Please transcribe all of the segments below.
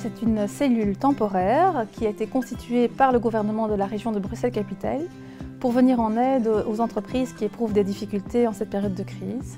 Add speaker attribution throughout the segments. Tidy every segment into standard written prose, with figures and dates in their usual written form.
Speaker 1: c'est une cellule temporaire qui a été constituée par le gouvernement de la région de Bruxelles-Capitale pour venir en aide aux entreprises qui éprouvent des difficultés en cette période de crise.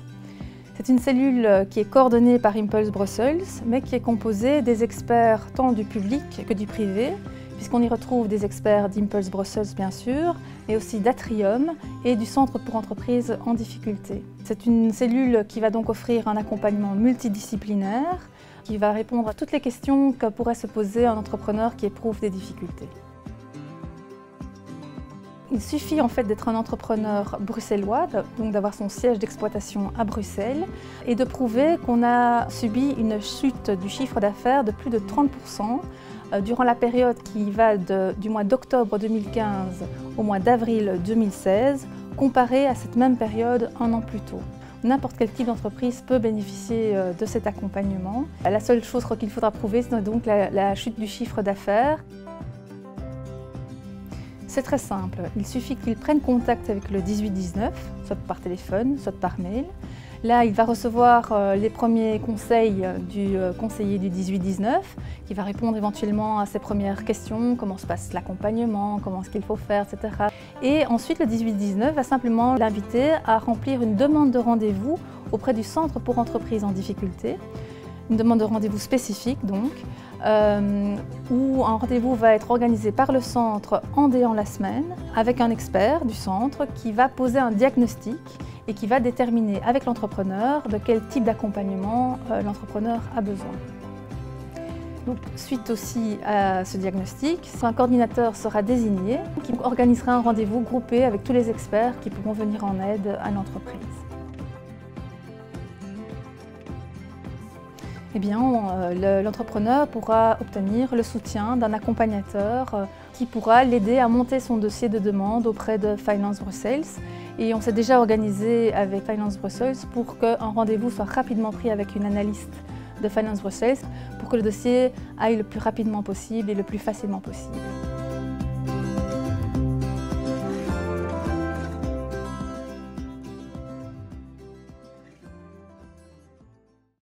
Speaker 1: C'est une cellule qui est coordonnée par Impulse Brussels, mais qui est composée des experts tant du public que du privé, puisqu'on y retrouve des experts d'Impulse Brussels bien sûr, mais aussi d'Atrium et du Centre pour entreprises en difficulté. C'est une cellule qui va donc offrir un accompagnement multidisciplinaire, qui va répondre à toutes les questions que pourrait se poser un entrepreneur qui éprouve des difficultés. Il suffit en fait d'être un entrepreneur bruxellois, donc d'avoir son siège d'exploitation à Bruxelles, et de prouver qu'on a subi une chute du chiffre d'affaires de plus de 30% durant la période qui va du mois d'octobre 2015 au mois d'avril 2016, comparée à cette même période un an plus tôt. N'importe quel type d'entreprise peut bénéficier de cet accompagnement. La seule chose qu'il faudra prouver, c'est donc la chute du chiffre d'affaires. C'est très simple, il suffit qu'il prenne contact avec le 18-19, soit par téléphone, soit par mail. Là, il va recevoir les premiers conseils du conseiller du 18-19, qui va répondre éventuellement à ses premières questions, comment se passe l'accompagnement, comment est-ce qu'il faut faire, etc. Et ensuite, le 18-19 va simplement l'inviter à remplir une demande de rendez-vous auprès du Centre pour entreprises en difficulté, une demande de rendez-vous spécifique donc, où un rendez-vous va être organisé par le centre en déant la semaine avec un expert du centre qui va poser un diagnostic et qui va déterminer avec l'entrepreneur de quel type d'accompagnement l'entrepreneur a besoin. Donc, suite aussi à ce diagnostic, un coordinateur sera désigné qui organisera un rendez-vous groupé avec tous les experts qui pourront venir en aide à l'entreprise. Eh bien, l'entrepreneur pourra obtenir le soutien d'un accompagnateur qui pourra l'aider à monter son dossier de demande auprès de Finance Brussels. Et on s'est déjà organisé avec Finance Brussels pour qu'un rendez-vous soit rapidement pris avec une analyste de Finance Brussels pour que le dossier aille le plus rapidement possible et le plus facilement possible.